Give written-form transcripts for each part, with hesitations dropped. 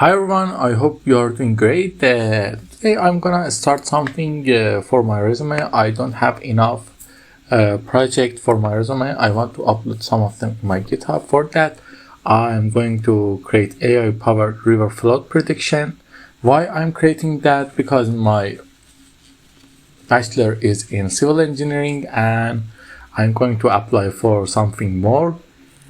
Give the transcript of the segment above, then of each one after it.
Hi everyone, I hope you are doing great. Today I'm gonna start something for my resume. I don't have enough project for my resume. I want to upload some of them in my GitHub. For that, I'm going to create AI-powered river flood prediction. Why I'm creating that? Because my bachelor is in civil engineering and I'm going to apply for something more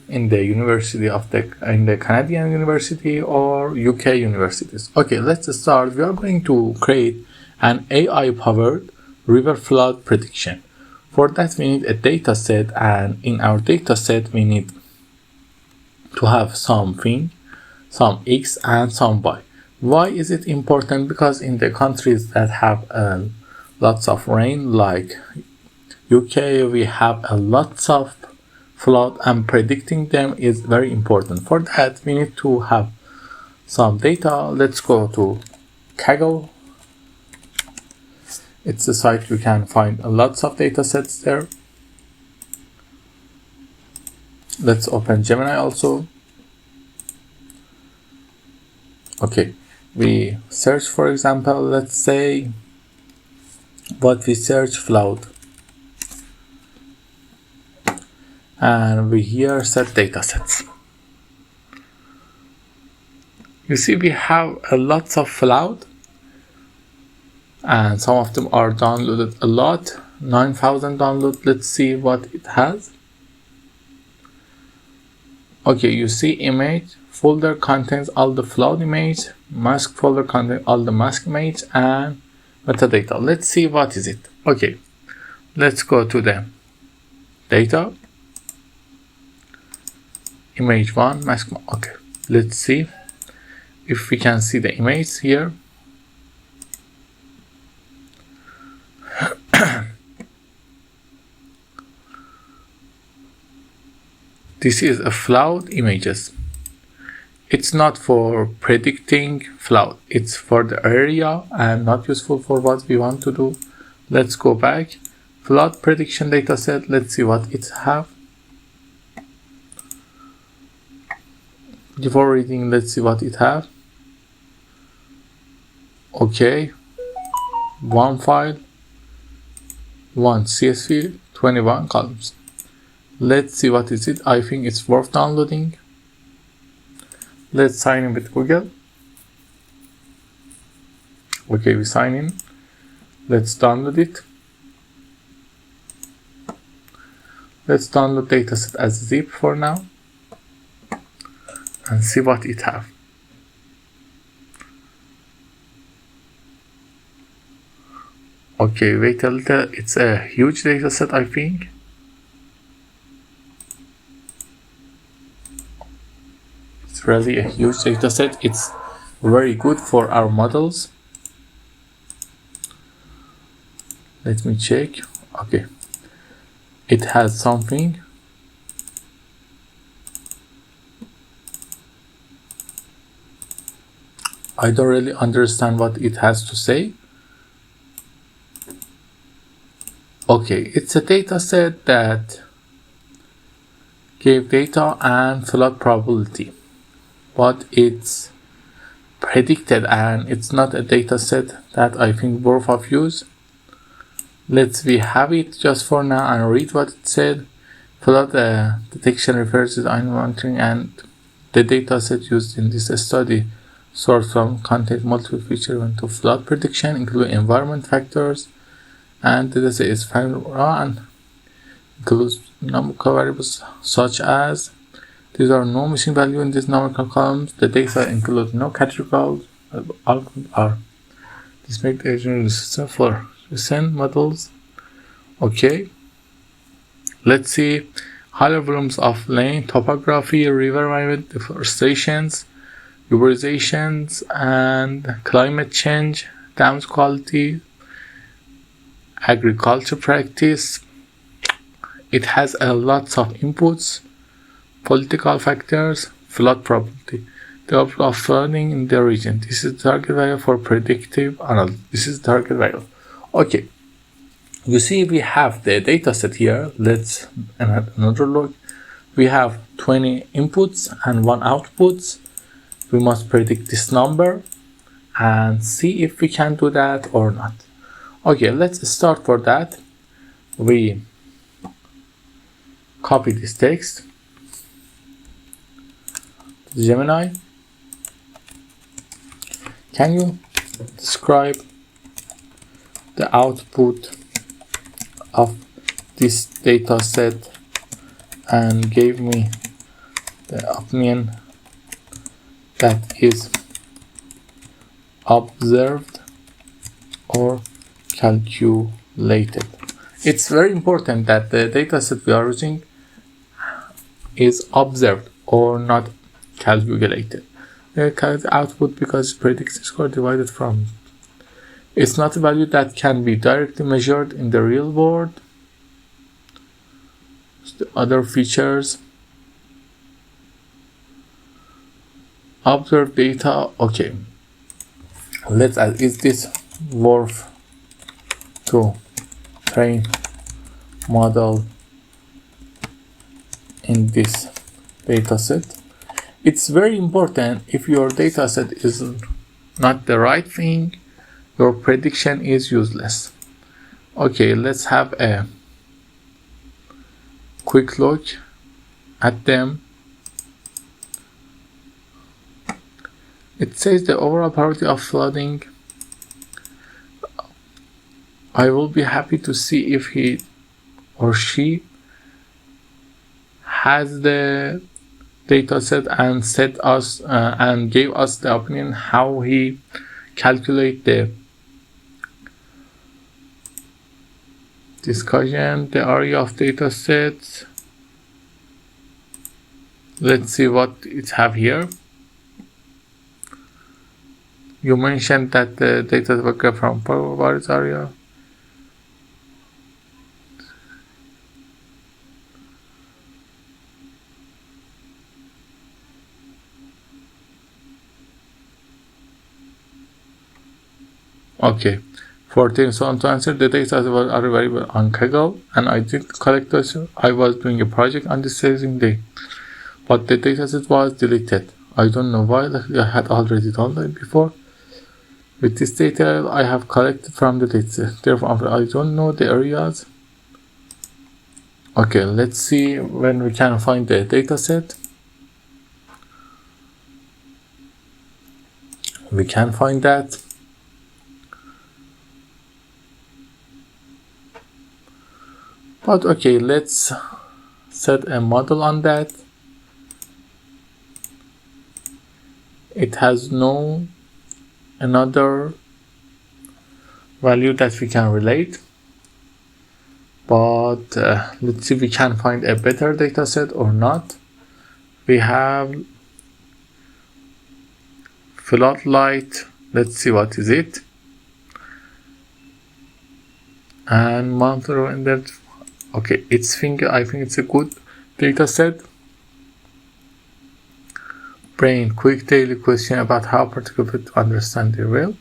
in the Canadian university or UK universities. Okay, let's start. We are going to create an AI powered river flood prediction. For that we need a data set, and in our data set we need to have something, some X and some Y. Why is it important? Because in the countries that have lots of rain like UK, we have a lots of flood, and predicting them is very important. For that we need to have some data. Let's go to Kaggle. It's a site we can find lots of data sets there. Let's open Gemini also. Okay, we search, for example, let's say what we search, flood, and we here set data sets. You see we have a lots of flood, and some of them are downloaded a lot, 9,000 download. Let's see what it has. Okay, you see image folder contains all the flood image, mask folder contains all the mask image, and metadata. Let's see what is it. Okay, let's go to the data, image 1, mask 1. Okay, let's see if we can see the image here. This is a flood images. It's not for predicting flood, it's for the area and not useful for what we want to do. Let's go back, flood prediction dataset. Let's see what it have. Before reading, let's see what it have. Okay, one file, one CSV, 21 columns. Let's see what is it. I think it's worth downloading. Let's sign in with Google. Okay, we sign in. Let's download it. Let's download dataset as zip for now and see what it have. Okay, wait a little. It's a huge dataset, I think. It's really a huge dataset. It's very good for our models. Let me check. Okay, it has something. I don't really understand what it has to say. Okay, it's a data set that gave data and flood probability, but it's predicted and it's not a data set that I think worth of use. We have it just for now and read what it said. Flood detection refers to the monitoring, and the data set used in this study source from contains multiple features into flood prediction, including environment factors, and the data is found and includes numerical variables such as these are no missing value in these numerical columns. The data includes no categorical are this makes the general system for recent models. Okay, let's see higher volumes of land, topography, river environment, deforestations, urbanizations, and climate change, dams quality, agriculture practice. It has a lots of inputs, political factors, flood probability, the level of flooding in the region. This is the target value for predictive analysis. This is the target value. Okay, you see we have the data set here. Let's have another look. We have 20 inputs and 1 outputs. we must predict this number and see if we can do that or not. Okay, let's start. For that, we copy this text to Gemini. Can you describe the output of this data set and give me the opinion that is observed or calculated? It's very important that the data set we are using is observed or not calculated. The output, because it predicts the score divided from. It's not a value that can be directly measured in the real world. The other features. Observed data. Okay. Let's add, is this worth to train model in this data set? It's very important. If your data set is not the right thing, your prediction is useless. Okay, let's have a quick look at them. It says the overall probability of flooding. I will be happy to see if he or she has the data set and set us and gave us the opinion how he calculate the discussion, the area of data sets. Let's see what it have here. You mentioned that the data will come from Paris area. Okay, for things on to answer, the data was available on Kaggle, and I did collect this. I was doing a project on this same day, but the dataset was deleted. I don't know why. I had already done that before. With this data I have collected from the dataset, therefore I don't know the areas. Okay, let's see when we can find the dataset. We can find that. But okay, let's set a model on that. It has no another value that we can relate, but let's see if we can find a better data set or not. We have floodlight. Let's see what is it. And monthly and that. Okay, I think it's a good data set. Brain, quick daily question about how particular people understand the real.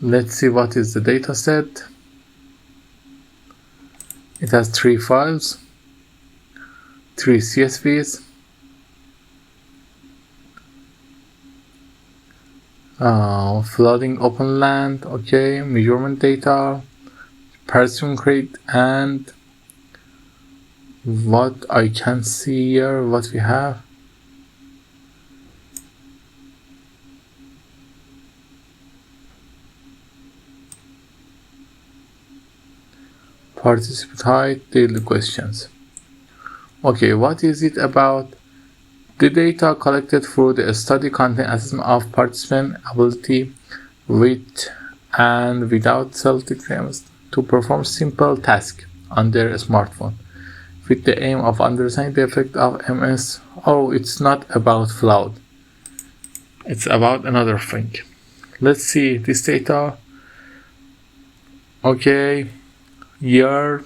Let's see what is the data set. It has 3 files, 3 CSVs, flooding open land, okay, measurement data, person rate, and what I can see here, what we have. Participant height, daily questions. Okay, what is it about? The data collected through the study content assessment of participant ability with and without self-declaimers to perform simple tasks on their smartphone with the aim of understanding the effect of MS. Oh, it's not about flood. It's about another thing. Let's see this data. Okay, year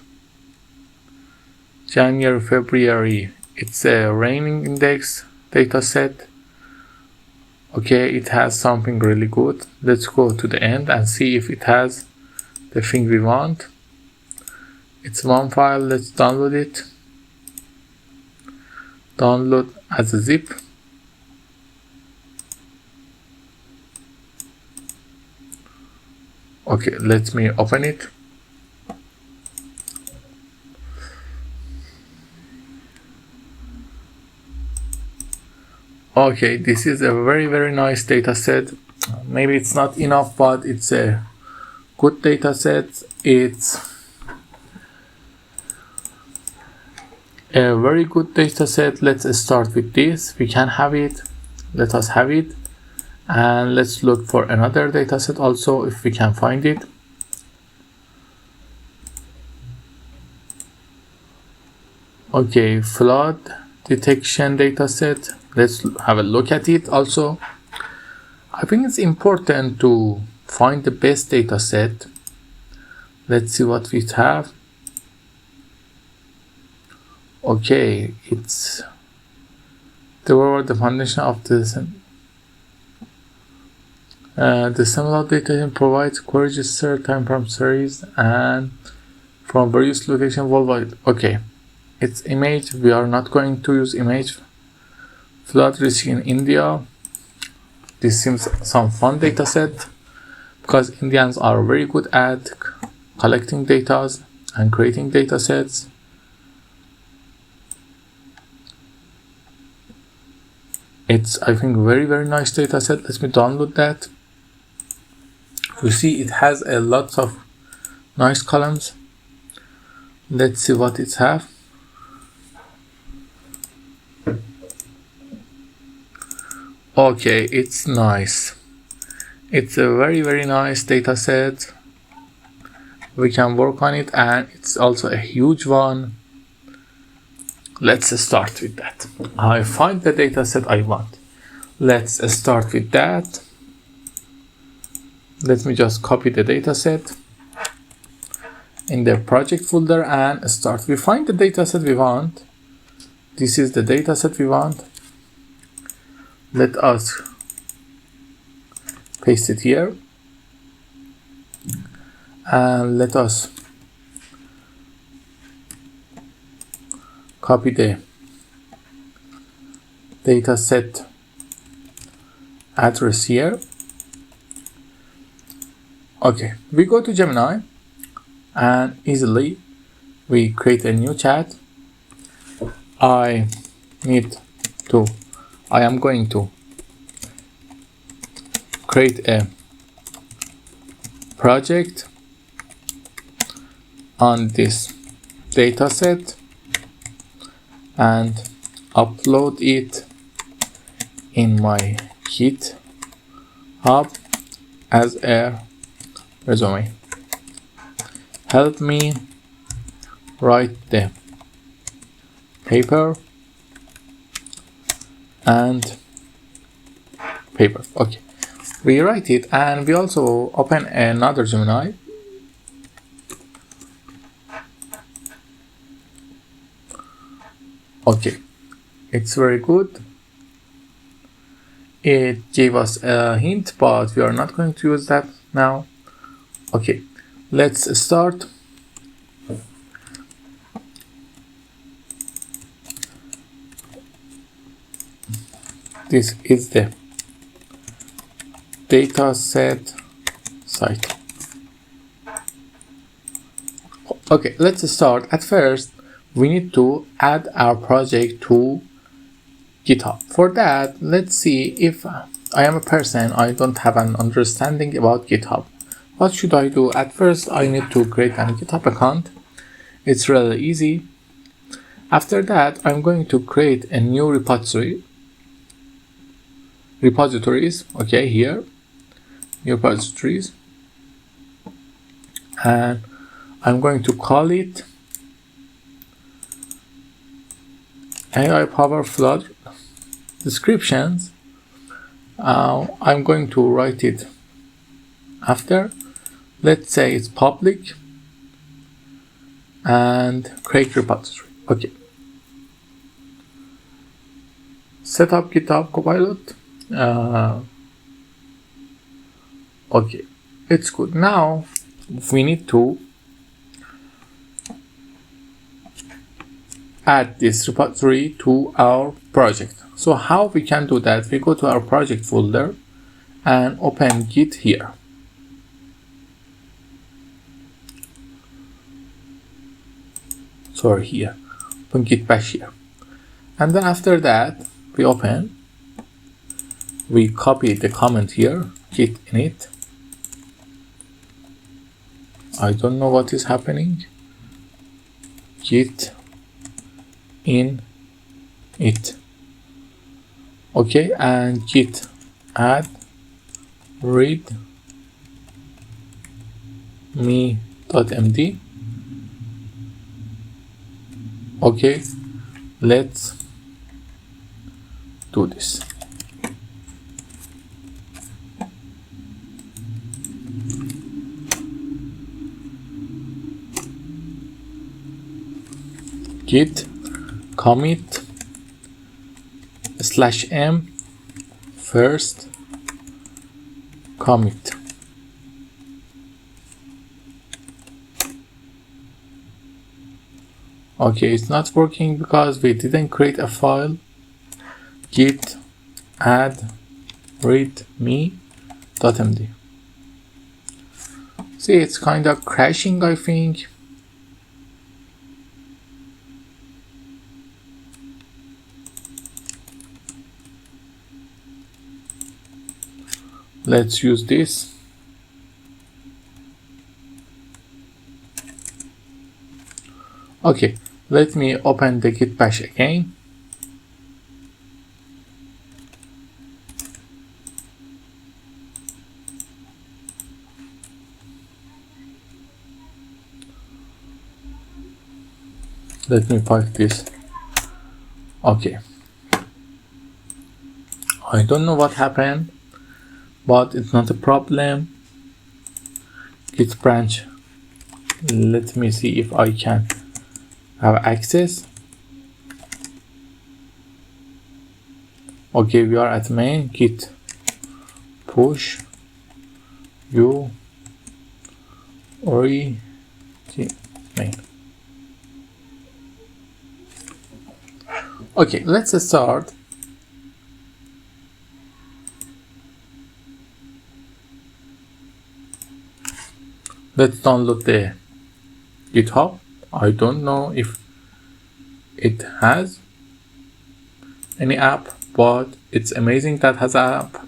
January, February. It's a raining index data set. Okay, it has something really good. Let's go to the end and see if it has the thing we want. It's one file. Let's download it. Download as a zip. Okay, let me open it. Okay, this is a very nice data set. Maybe it's not enough, but it's a good data set. It's a very good data set. Let's start with this. We can have it. Let us have it. And let's look for another data set also if we can find it. Okay, flood detection data set. Let's have a look at it also. I think it's important to find the best data set. Let's see what we have. Okay, it's the foundation of this. The similar data provides queries time from series and from various locations worldwide. Okay, it's image. We are not going to use image. Flood risk in India. This seems some fun data set because Indians are very good at collecting data and creating data sets. It's, I think, very nice data set. Let me download that. You see it has a lot of nice columns. Let's see what it have. Okay, it's nice. It's a very nice data set. We can work on it, and it's also a huge one. Let's start with that. I find the data set I want. Let's start with that. Let me just copy the data set in the project folder and start. We find the data set we want. This is the data set we want. Let us paste it here and let us copy the data set address here. Okay, we go to Gemini and easily we create a new chat. I am going to create a project on this data set and upload it in my GitHub as a resume. Help me write the paper and paper. Okay, we write it and we also open another Gemini. Okay, it's very good. It gave us a hint, but we are not going to use that now. Okay, let's start. This is the dataset site. Okay, let's start. At first, we need to add our project to GitHub. For that, let's see if I am a person, I don't have an understanding about GitHub. What should I do? At first, I need to create a GitHub account. It's really easy. After that, I'm going to create a new repositories. Okay, here, new repositories. And I'm going to call it AI Power Flood Descriptions. I'm going to write it after. Let's say it's public and create repository. Okay. Set up GitHub Copilot. Okay, it's good. Now we need to add this repository to our project. So how we can do that? We go to our project folder and open Git here. sorry, here, open git bash here. And then after that, we copy the comment here, git init. I don't know what is happening. Git in it. Okay, and git add read me.md. Okay, let's do this. Git commit /m first commit. Okay, it's not working because we didn't create a file. Git add readme.md. See, it's kind of crashing, I think. Let's use this. Okay, let me open the git bash again. Let me pipe this. Okay. I don't know what happened, but it's not a problem. Git branch. Let me see if I can have access. Okay, we are at main. Git push u main. Okay, let's start. Let's download the GitHub. I don't know if it has any app, but it's amazing that has an app.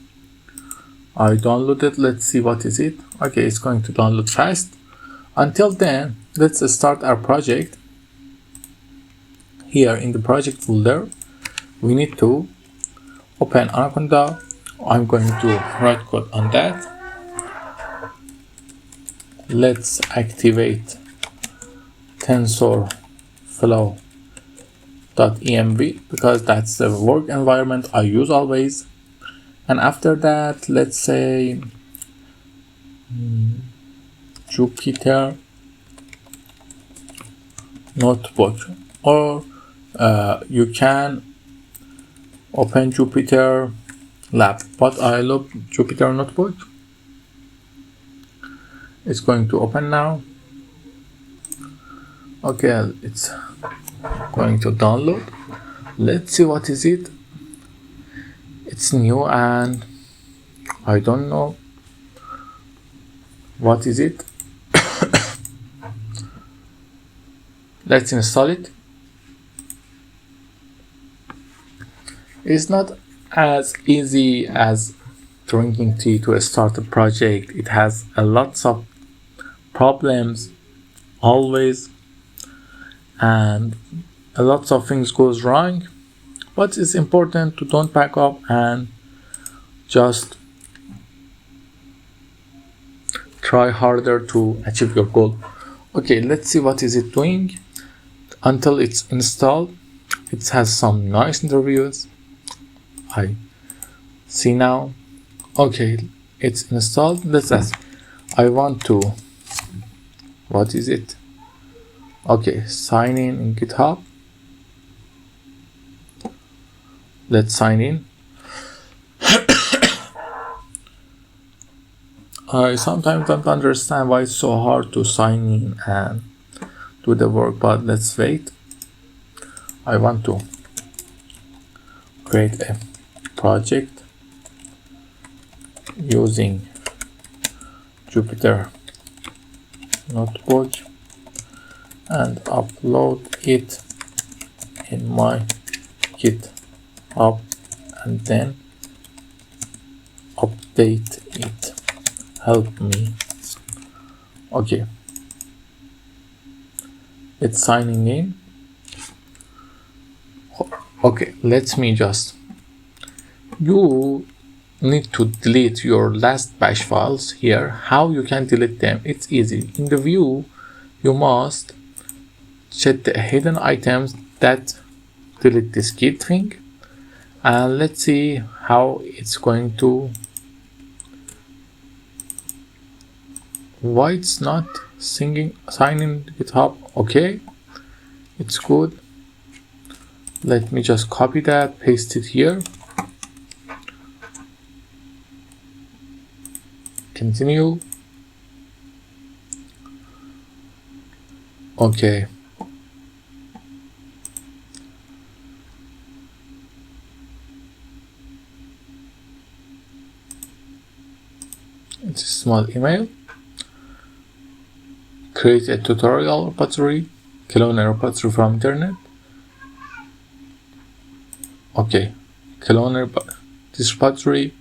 I downloaded. Let's see what is it. Okay, it's going to download fast. Until then, let's start our project. Here in the project folder, we need to open Anaconda. I'm going to write code on that. Let's activate TensorFlow.env because that's the work environment I use always. And after that, let's say Jupyter Notebook, or you can open Jupyter Lab, but I love Jupyter Notebook. It's going to open now. Okay, it's going to download. Let's see what is it. It's new and I don't know what is it. Let's install it. It's not as easy as drinking tea to start a project. It has a lots of problems always, and a lots of things goes wrong, but it's important to don't back up and just try harder to achieve your goal. Okay, let's see what is it doing. Until it's installed, it has some nice interviews. I see now. Okay, it's installed. Let's ask. I want to. What is it? Okay, sign in GitHub. Let's sign in. I sometimes don't understand why it's so hard to sign in and do the work, but let's wait. I want to create a project using Jupyter Notebook and upload it in my GitHub and then update it. Help me. Okay, it's signing in. Okay, let me just, you need to delete your last bash files here. How you can delete them? It's easy. In the view, you must check the hidden items that delete this git thing, and let's see how it's going to, why it's not signing GitHub. Okay, it's good. Let me just copy that, paste it here, continue. Okay, it's a small email. Create a tutorial repository, clone a repository from internet. Okay, clone this repository.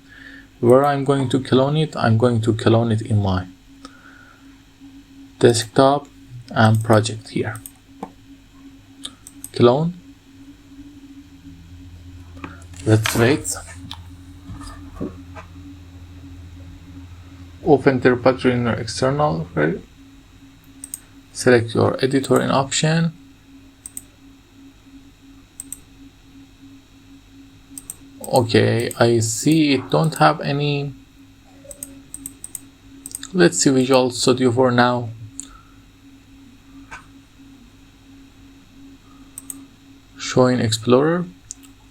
Where I'm going to clone it, I'm going to clone it in my desktop and project here. Clone. Let's wait. Open the repository in your external. Select your editor in option. Okay, I see it don't have any. Let's see Visual Studio for now. Showing Explorer.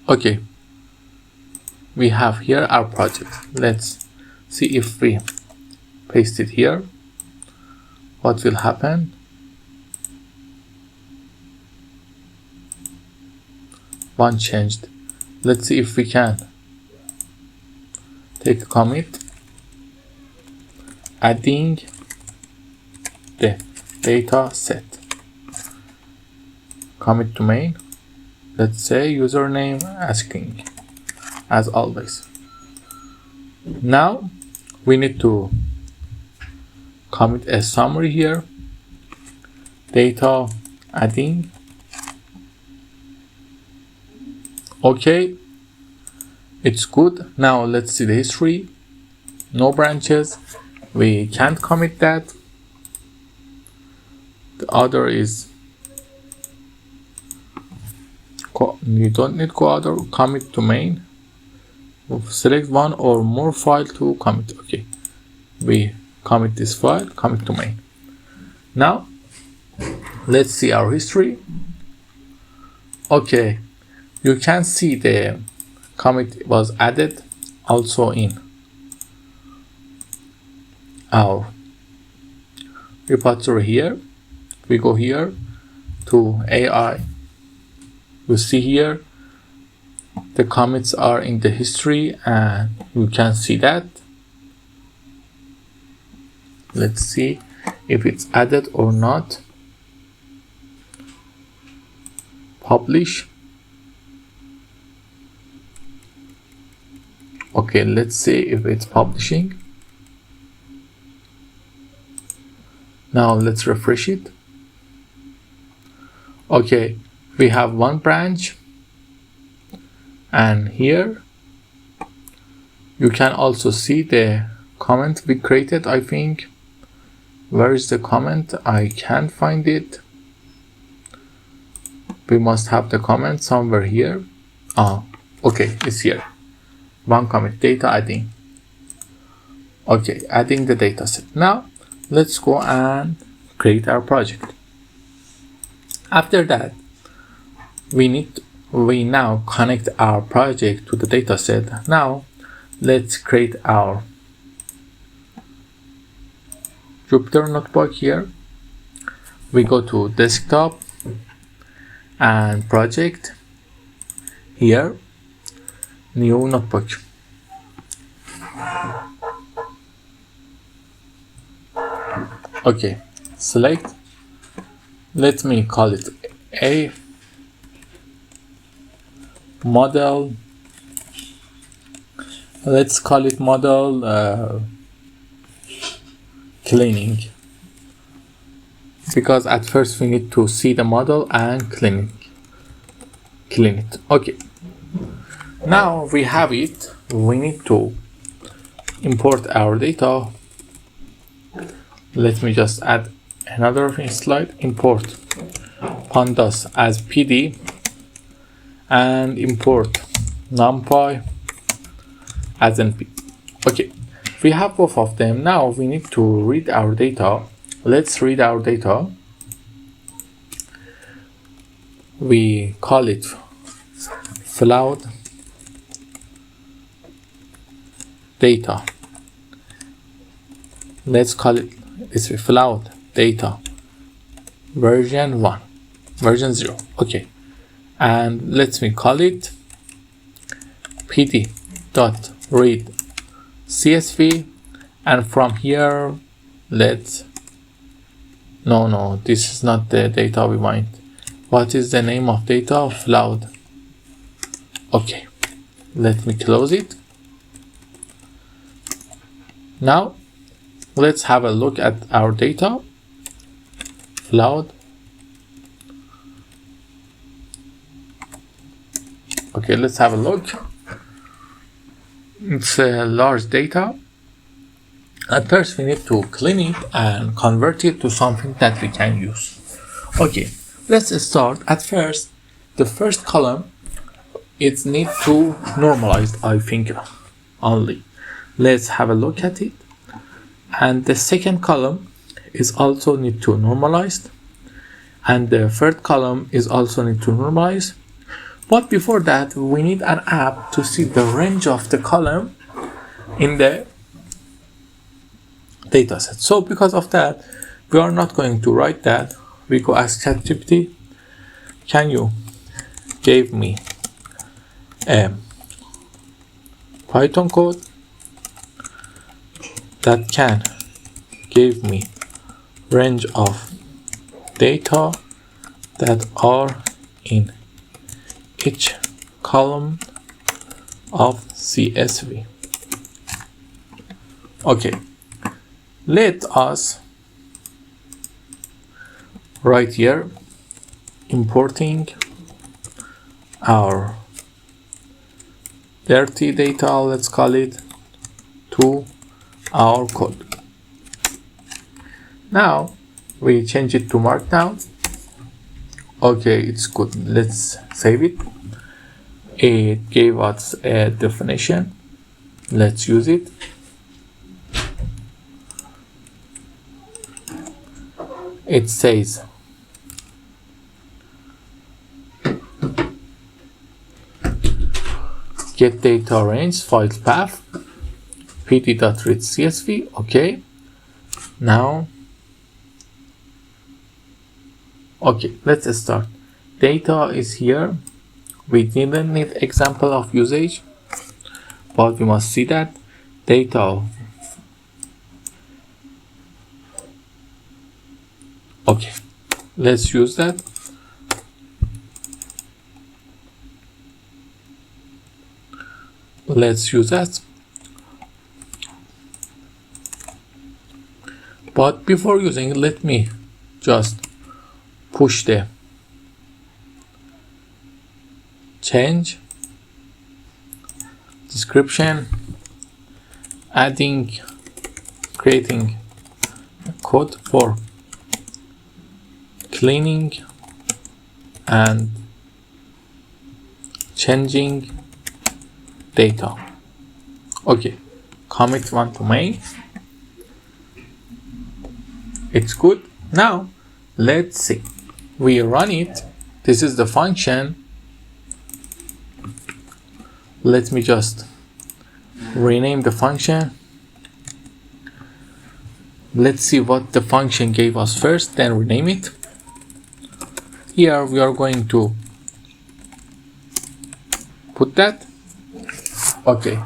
Okay, we have here our project. Let's see if we paste it here, what will happen. One changed. Let's see if we can take a commit, adding the data set. Commit to main. Let's say username asking, as always. Now we need to commit a summary here. Data adding. Okay, it's good. Now let's see the history. No branches. We can't commit that. The other is, you don't need co-author. Commit to main. Select one or more file to commit. Okay, we commit this file, commit to main. Now let's see our history. Okay, you can see the commit was added also in our repository here. We go here to AI. You see here the commits are in the history and you can see that. Let's see if it's added or not. Publish. Okay, let's see if it's publishing. Now let's refresh it. Okay, we have one branch, and here you can also see the comment we created. I think, where is the comment? I can't find it. We must have the comment somewhere here. Okay, it's here. One comment, data adding. Okay, adding the dataset. Now let's go and create our project. After that, we now connect our project to the dataset. Now let's create our Jupyter notebook here. We go to desktop and project here, new notebook. Okay, select Let me call it a model. Let's call it model cleaning, because at first we need to see the model and clean it. Okay, now we have it. We need to import our data. Let me just add another slide. Import pandas as PD and import NumPy as NP. Okay, we have both of them. Now we need to read our data. Let's read our data. We call it flood data. Let's call it this flood data version 1, version 0. Okay, and let me call it pd.read CSV, and from here let's no, this is not the data we want. What is the name of data? Flood. Okay, let me close it. Now let's have a look at our data. Flood. Okay, let's have a look. It's a large data. At first we need to clean it and convert it to something that we can use. Okay, let's start. At first, the first column, it needs to normalize, I think, only. Let's have a look at it. And the second column is also need to normalize, and the third column is also need to normalize. But before that, we need an app to see the range of the column in the dataset. So because of that, we are not going to write that. We go ask ChatGPT, can you give me a Python code that can give me range of data that are in each column of CSV. Okay, let us write here importing our dirty data, let's call it, to our code. Now we change it to markdown. Okay, it's good. Let's save it. It gave us a definition. Let's use it. It says get data range file path pd.read CSV. Okay, now okay, let's start. Data is here. We didn't need example of usage, but we must see that data. Okay, let's use that. Let's use that. But before using, let me just push the change description, creating a code for cleaning and changing data. Okay, commit one to main. It's good. Now let's see. We run it. This is the function. Let me just rename the function. Let's see what the function gave us first, then rename it. Here we are going to put that. Okay,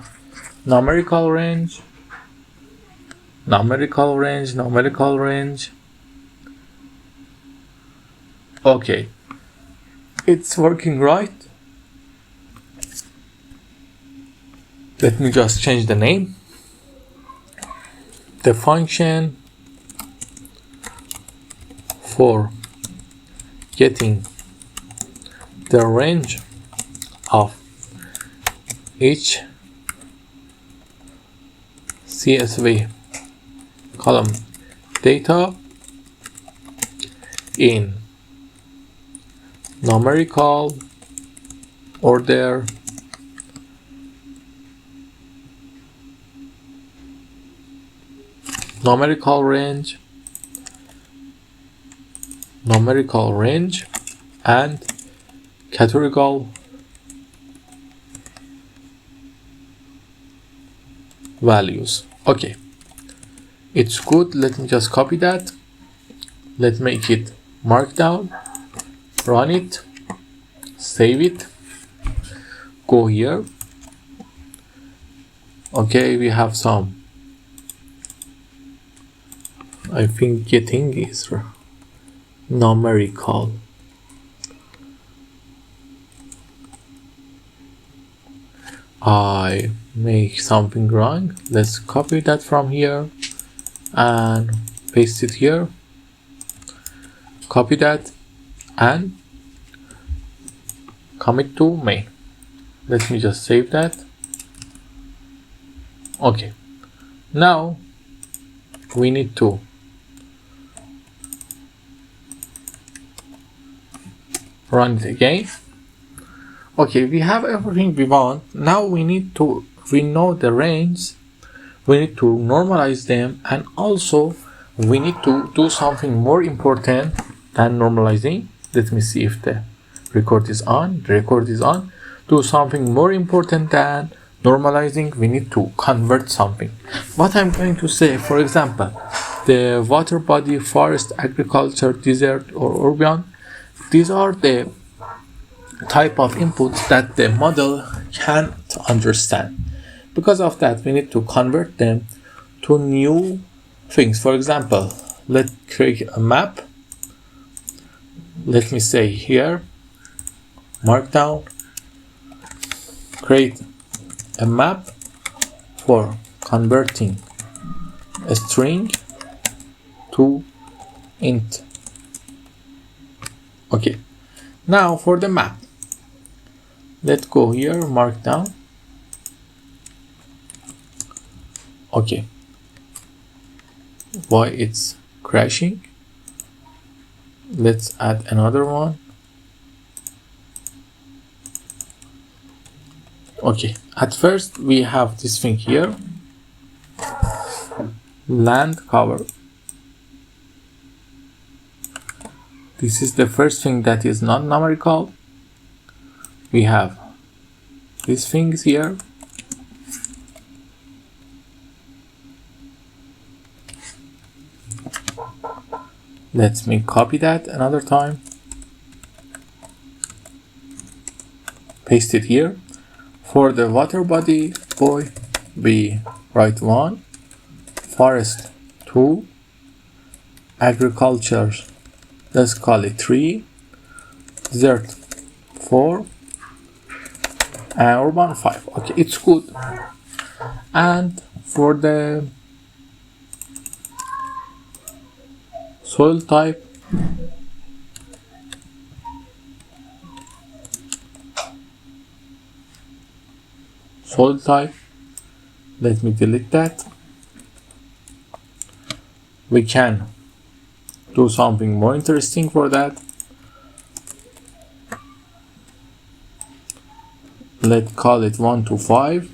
numerical range, Okay, it's working right. Let me just change the name. The function for getting the range of each CSV column data in numerical order numerical range and categorical values. Okay, it's good. Let me just copy that. Let's make it markdown, run it, save it, go here. Okay, we have some, I think getting is numerical. I make something wrong. Let's copy that from here and paste it here. Copy that and commit to main. Let me just save that. Okay, now we need to run it again. Okay, we have everything we want. Now we know the range, we need to normalize them, and also we need to do something more important than normalizing. Let me see if the record is on. The record is on. Do something more important than normalizing. We need to convert something. What I'm going to say, for example, the water body, forest, agriculture, desert, or urban, these are the type of inputs that the model can't understand. Because of that, we need to convert them to new things. For example, let's create a map. Let me say here, markdown, create a map for converting a string to int. Okay, now for the map, let's go here, markdown. Okay, why it's crashing? Let's add another one. Okay, at first we have this thing here, land cover. This is the first thing that is not numerical. We have these things here. Let me copy that another time. Paste it here. For the water body, boy, we write 1, forest 2, agriculture, let's call it 3, desert 4, and urban 5. Okay, it's good. And for the soil type, let me delete that. We can do something more interesting for that. Let's call it 1 to 5.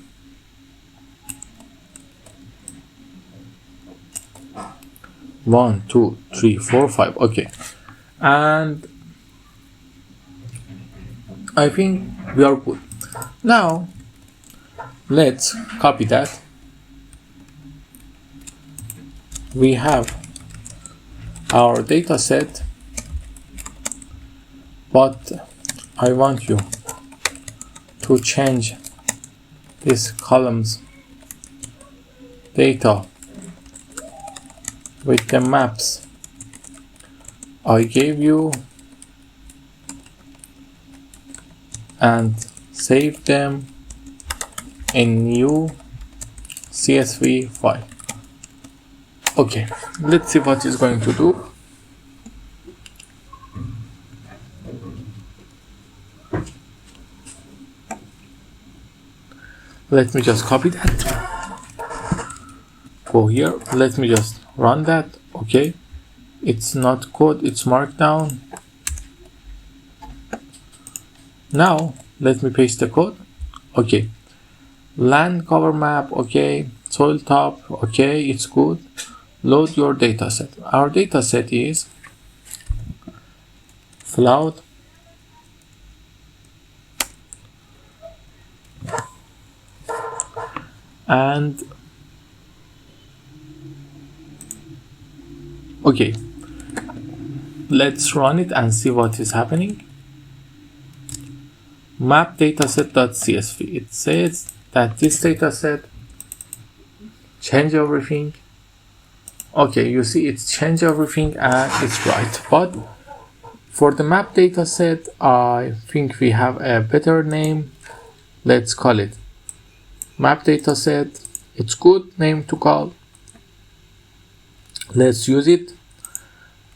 One, two, three, four, 5. Okay, and I think we are good. Now let's copy that. We have our data set, but I want you to change this columns data with the maps I gave you and save them in new CSV file. Okay, let's see what it's going to do. Let me just copy that. Go here. Let me just run that. Okay, it's not code, it's markdown. Now let me paste the code. Okay, land cover map. Okay, soil top. Okay, it's good. Load your dataset. Our dataset is flood and okay, let's run it and see what is happening. Map dataset.csv. It says that this dataset change everything. Okay, you see it's change everything and it's right. But for the map dataset, I think we have a better name. Let's call it map dataset. It's good name to call. Let's use it.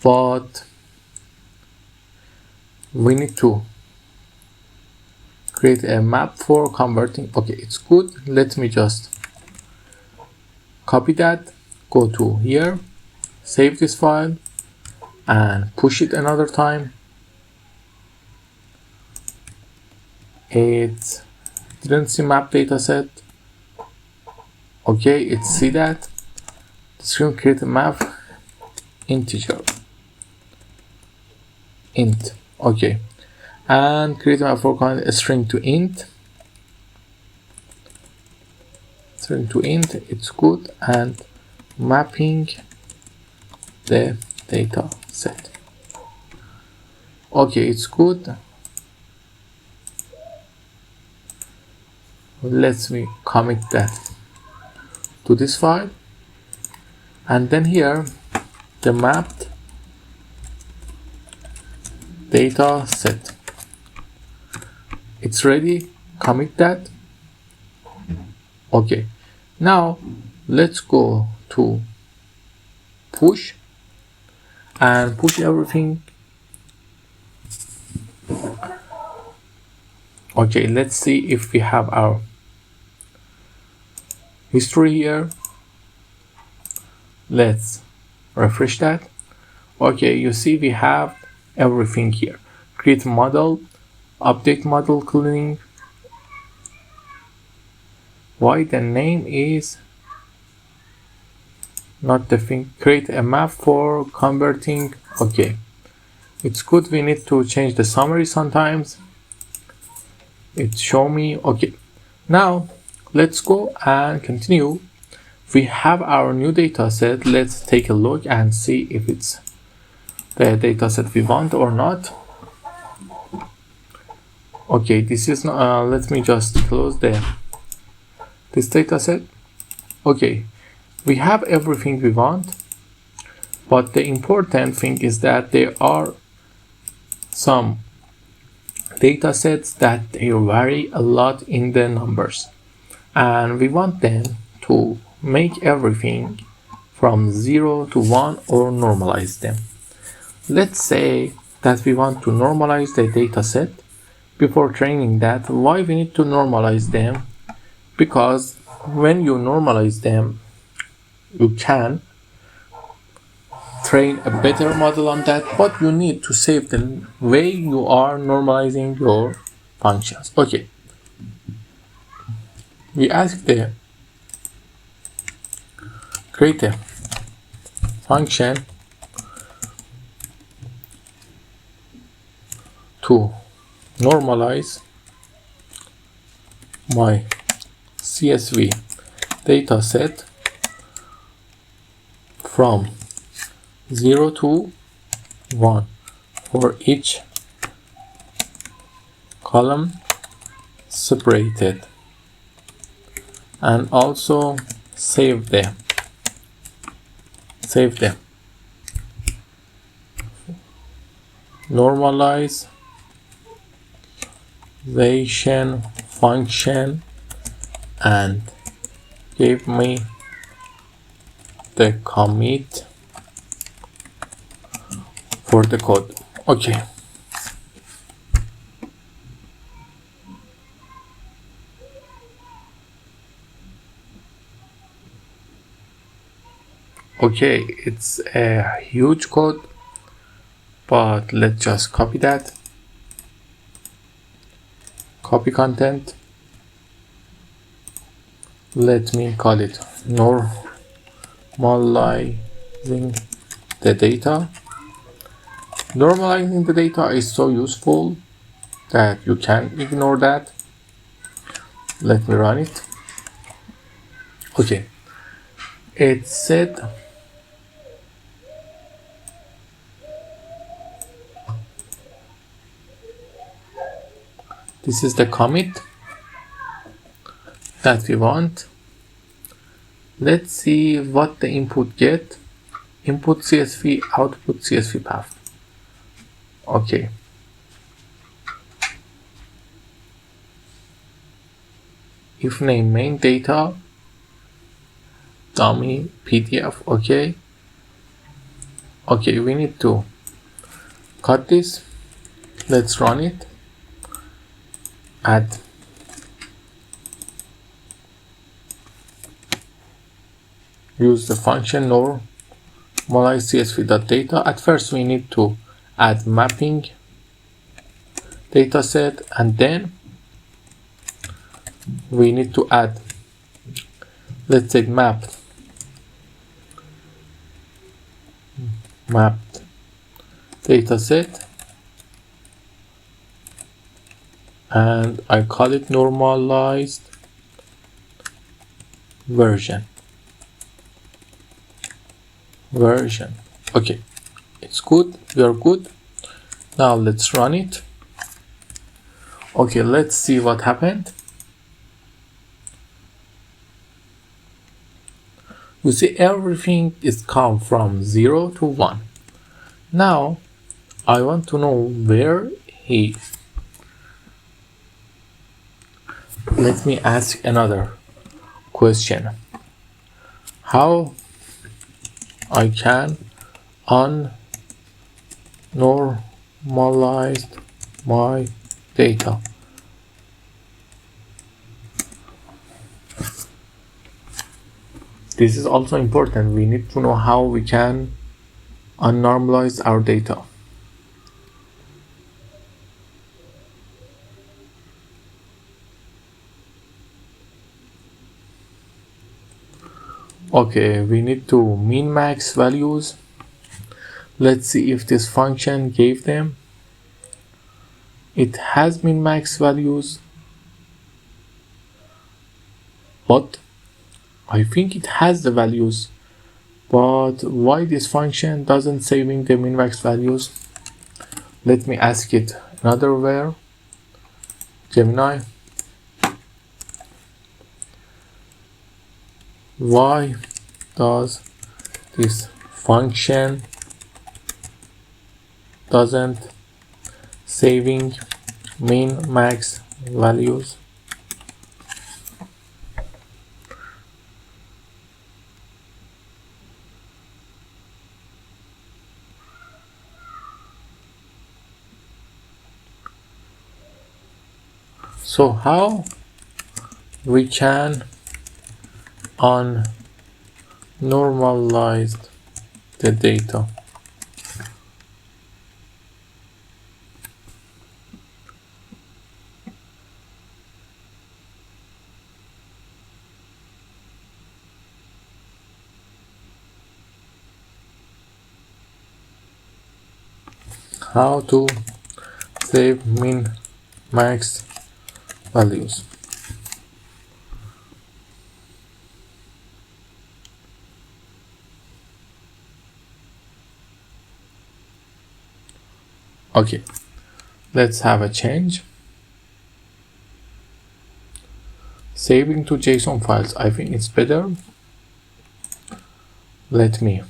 But we need to create a map for converting. Okay, it's good. Let me just copy that, go to here, save this file and push it another time. It didn't see map dataset. Okay, it see that. It's going to create a map integer int. Okay, and create a map for kind a string to int. String to int, it's good, and mapping the data set. Okay, it's good. Let me commit that to this file, and then here the mapped data set. It's ready. Commit that. Okay, now let's go to push and push everything. Okay, let's see if we have our history here. Let's refresh that. Okay, you see we have everything here. Create model, update model cleaning. Why the name is not the thing. Create a map for converting. Okay, it's good. We need to change the summary sometimes. It show me. Okay, now let's go and continue. We have our new data set. Let's take a look and see if it's the data set we want or not. Okay, this is not, let me just close this data set. Okay, we have everything we want, but the important thing is that there are some data sets that they vary a lot in the numbers, and we want them to make everything from 0 to 1 or normalize them. Let's say that we want to normalize the data set. Before training that, why we need to normalize them? Because when you normalize them, you can train a better model on that, but you need to save the way you are normalizing your functions. Okay, we ask the create a function to normalize my CSV data set from 0 to 1 for each column separated, and also save them. Normalize normalization function and give me the commit for the code. Okay. Okay, it's a huge code, but let's just copy that. Copy content. Let me call it normalizing the data. Normalizing the data is so useful that you can't ignore that. Let me run it. Okay, it said this is the commit that we want. Let's see what the input get. Input CSV, output CSV path. Okay. If name main data, dummy PDF. Okay. Okay, we need to cut this. Let's run it. Add. Use the function normalize CSV.data. At first we need to add mapping dataset, and then we need to add, let's say, mapped dataset, and I call it normalized version. Okay, it's good. We are good. Now let's run it. Okay, let's see what happened. You see everything is come from 0 to 1. Now I want to know where he is. Let me ask another question. How I can unnormalize my data? This is also important. We need to know how we can unnormalize our data. Okay, we need to min max values. Let's see if this function gave them. It has min max values, but I think it has the values, but why this function doesn't saving the min max values? Let me ask it another way. Gemini, why does this function doesn't saving min max values? So how we can unnormalize the data? How to save min max values? Okay, let's have a change. Saving to JSON files, I think it's better. Let me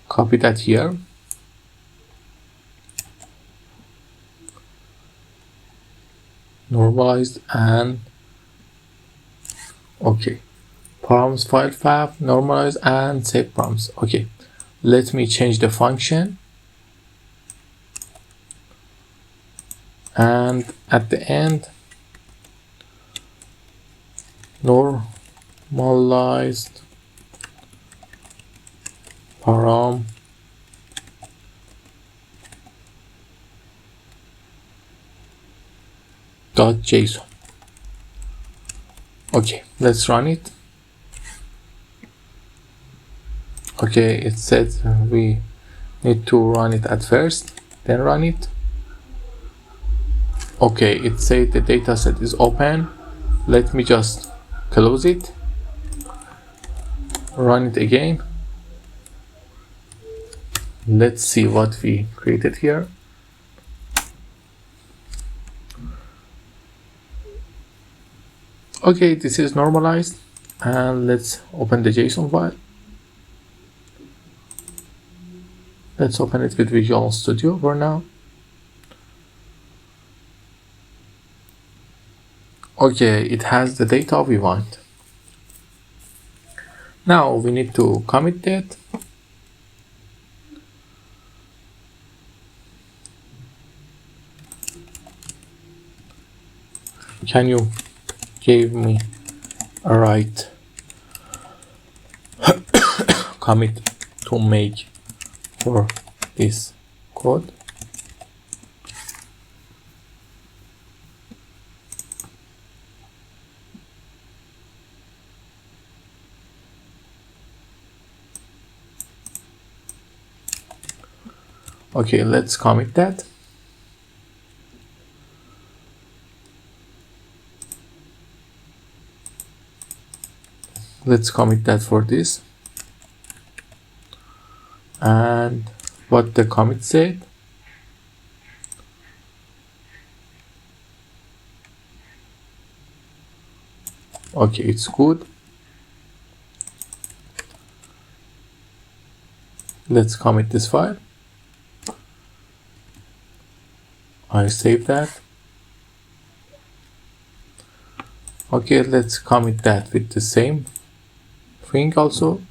copy that here. normalized and okay. Params file path, normalize and save params. Okay, let me change the function. And at the end, normalized param .json. Okay, let's run it. Okay, it said we need to run it at first, then run it. Okay, it said the dataset is open. Let me just close it, run it again. Let's see what we created here. Okay, this is normalized, and let's open the JSON file. Let's open it with Visual Studio for now. Okay, it has the data we want. Now we need to commit that. Can you give me a right commit to make for this code? Okay, let's commit that. Let's commit that for this. And what the commit said. Okay, it's good. Let's commit this file. I save that. Okay, let's commit that with the same thing also.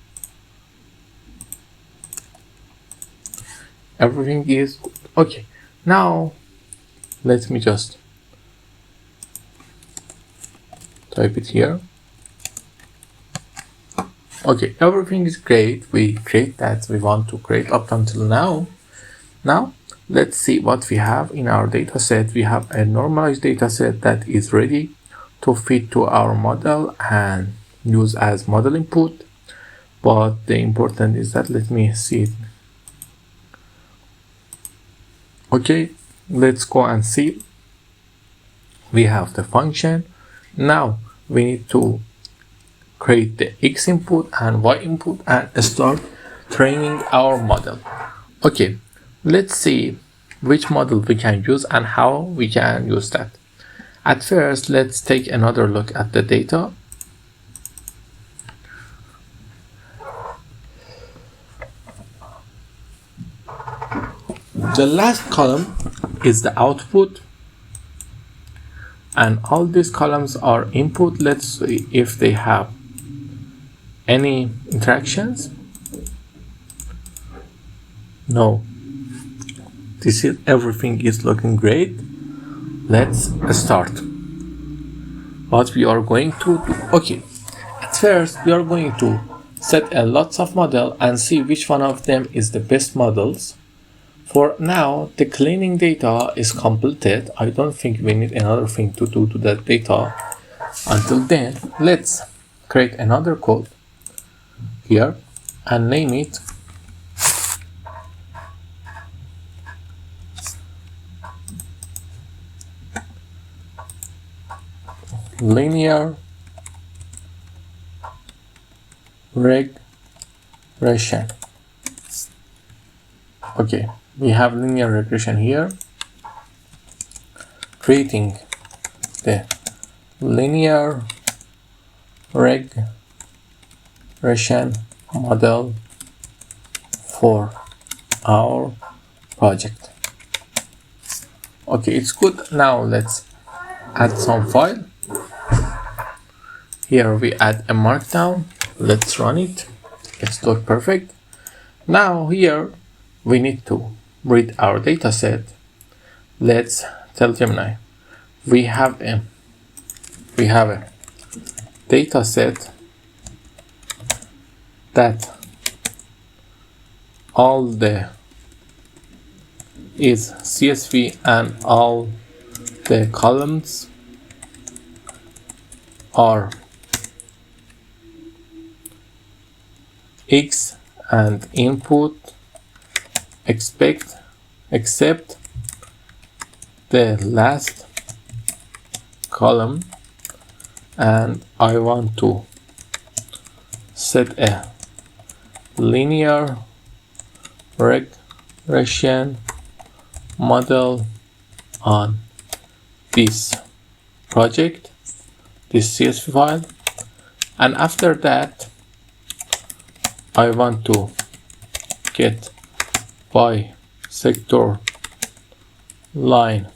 Everything is okay. Now let me just type it here. Okay, everything is great. We create that we want to create up until now. Now let's see what we have in our data set. We have a normalized data set that is ready to fit to our model and use as model input. But the important is that, let me see it. Okay, let's go and see. We have the function. Now we need to create the X input and Y input and start training our model. Okay, let's see which model we can use and how we can use that. At first, let's take another look at the data. The last column is the output, and all these columns are input. Let's see if they have any interactions. No. This is everything is looking great. Let's start. What we are going to do. Okay, at first we are going to set a lots of model and see which one of them is the best models. For now, the cleaning data is completed. I don't think we need another thing to do to that data. Until then, let's create another code here and name it linear regression. Okay, we have linear regression here, creating the linear regression model for our project. Okay, it's good. Now let's add some file. Here we add a markdown. Let's run it. It's look perfect. Now here we need to read our data set. Let's tell Gemini we have a data set that all the is CSV and all the columns are X and input except the last column, and I want to set a linear regression model on this project, this CSV file, and after that I want to get by sector line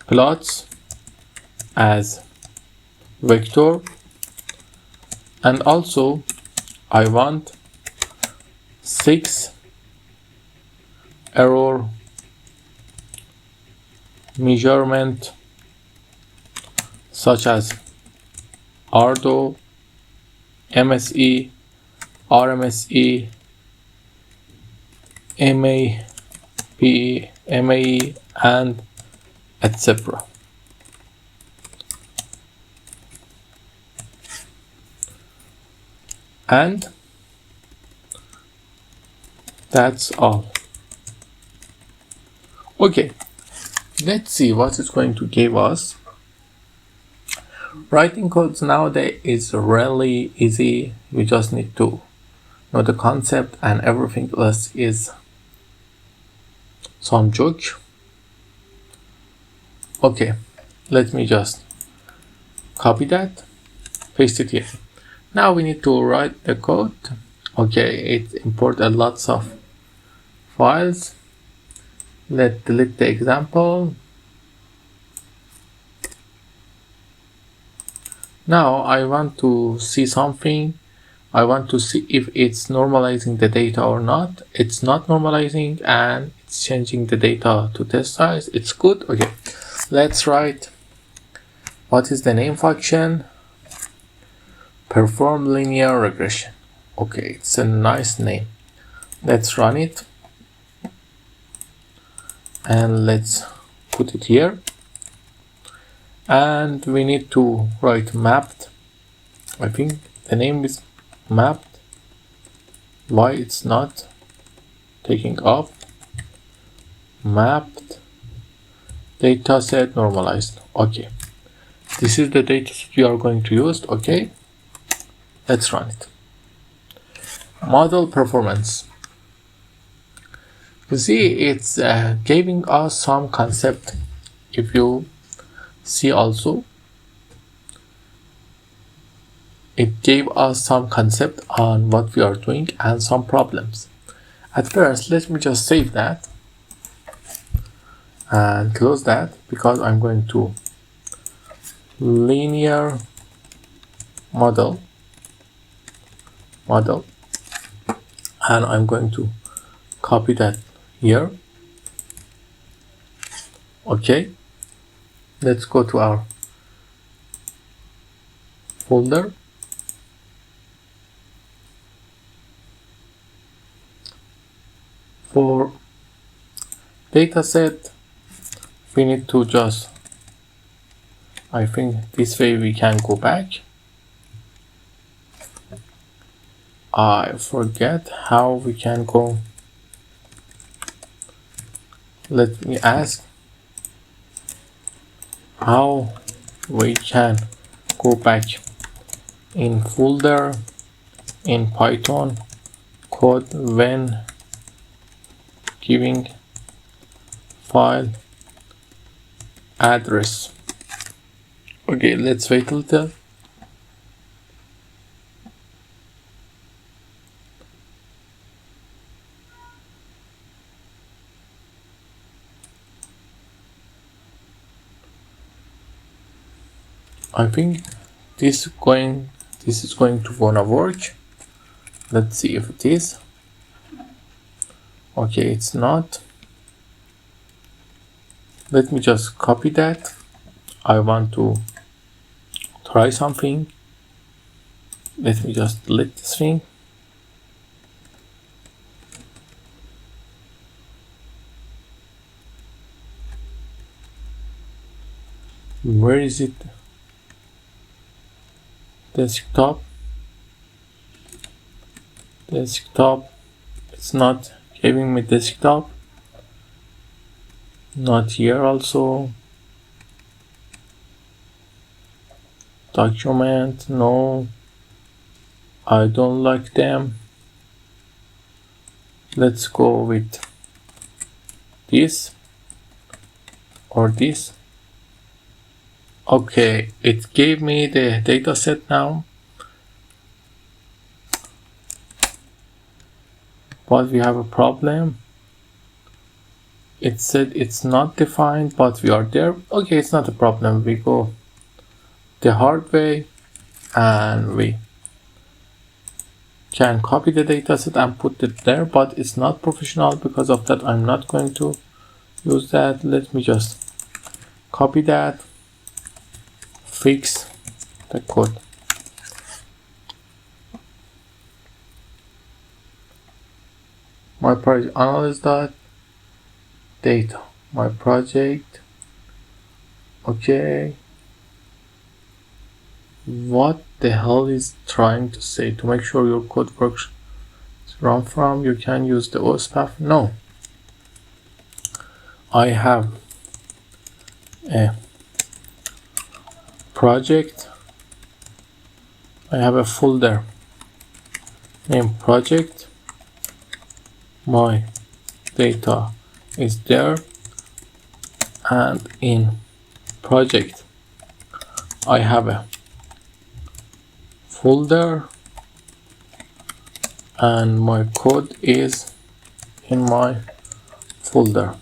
plots as vector, and also I want 6 error measurement such as Ardo, MSE, RMSE, MAE, and etc. And that's all. Okay, let's see what it's going to give us. Writing codes nowadays is really easy. You just need to know the concept, and everything else is some joke. Okay, let me just copy that, paste it here. Now we need to write the code. Okay, it imports a lots of files. Let's delete the example. Now I want to see something. I want to see if it's normalizing the data or not. It's not normalizing, and it's changing the data to test size. It's good. Okay, let's write what is the name function. Perform linear regression. Okay, it's a nice name. Let's run it, and let's put it here. And we need to write mapped. I think the name is mapped. Why it's not taking up? Mapped dataset normalized. Okay, this is the dataset we are going to use. Okay, let's run it. Model performance. You see, it's giving us some concept. If you see also, it gave us some concept on what we are doing and some problems. At first, let me just save that and close that, because I'm going to linear model, and I'm going to copy that here. Okay, let's go to our folder. For dataset, we need to just, I think this way we can go back. I forget how we can go. Let me ask how we can go back in folder in Python code when giving file address. Okay, let's wait a little. I think this is going to wanna work. Let's see if it is. Okay, it's not. Let me just copy that. I want to try something. Let me just delete this thing. Where is it? Desktop. It's not giving me desktop. Not here also. Document, no. I don't like them. Let's go with this or this. Okay, it gave me the dataset now. But we have a problem. It said it's not defined, but we are there. Okay, it's not a problem. We go the hard way and we can copy the dataset and put it there, but it's not professional. Because of that, I'm not going to use that. Let me just copy that, fix the code. My project analyze that data, my project. Okay, what the hell is trying to say? To make sure your code works run from, you can use the OS path. No, I have a project. I have a folder named project. My data is there, and in project I have a folder and my code is in my folder,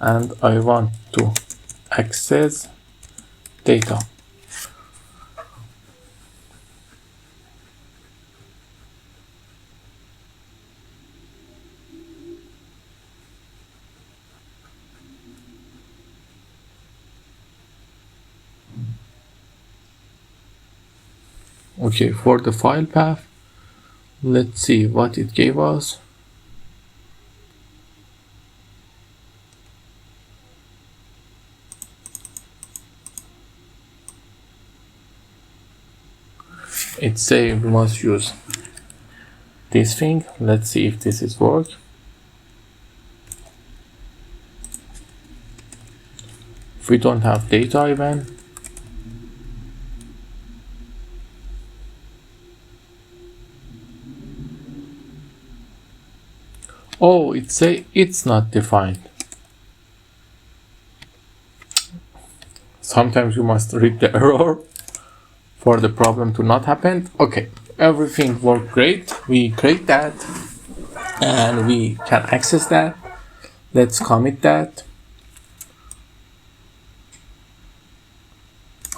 and I want to access data. Okay, for the file path, let's see what it gave us. It say we must use this thing. Let's see if this is work. If we don't have data even, oh, it say it's not defined. Sometimes you must read the error for the problem to not happen. Okay, everything worked great. We create that and we can access that. Let's commit that.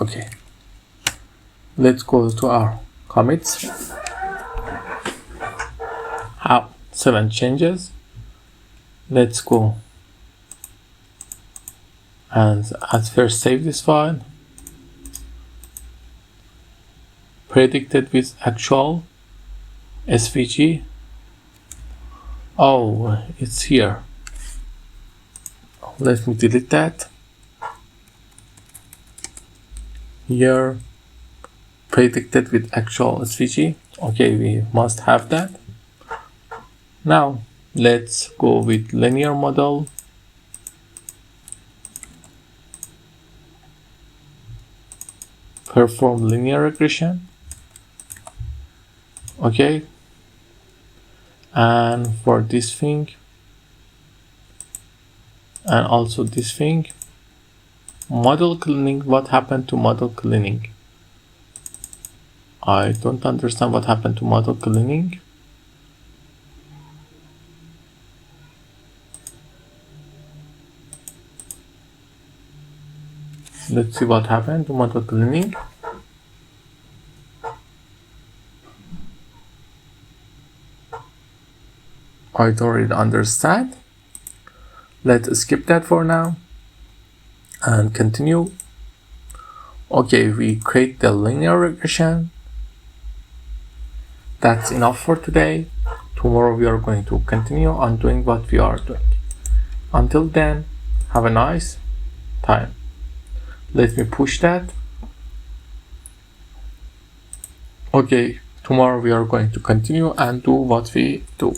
Okay, let's go to our commits. How 7 changes. Let's go and at first save this file. Predicted with actual SVG. Oh, it's here. Let me delete that. Here, predicted with actual SVG. Okay, we must have that. Now let's go with linear model. Perform linear regression. Okay, and for this thing and also this thing, model cleaning. What happened to model cleaning? I don't understand what happened to model cleaning. Let's see what happened to model cleaning. I don't really understand. Let's skip that for now and continue. Okay, we create the linear regression. That's enough for today. Tomorrow we are going to continue on doing what we are doing. Until then, have a nice time. Let me push that. Okay, tomorrow we are going to continue and do what we do.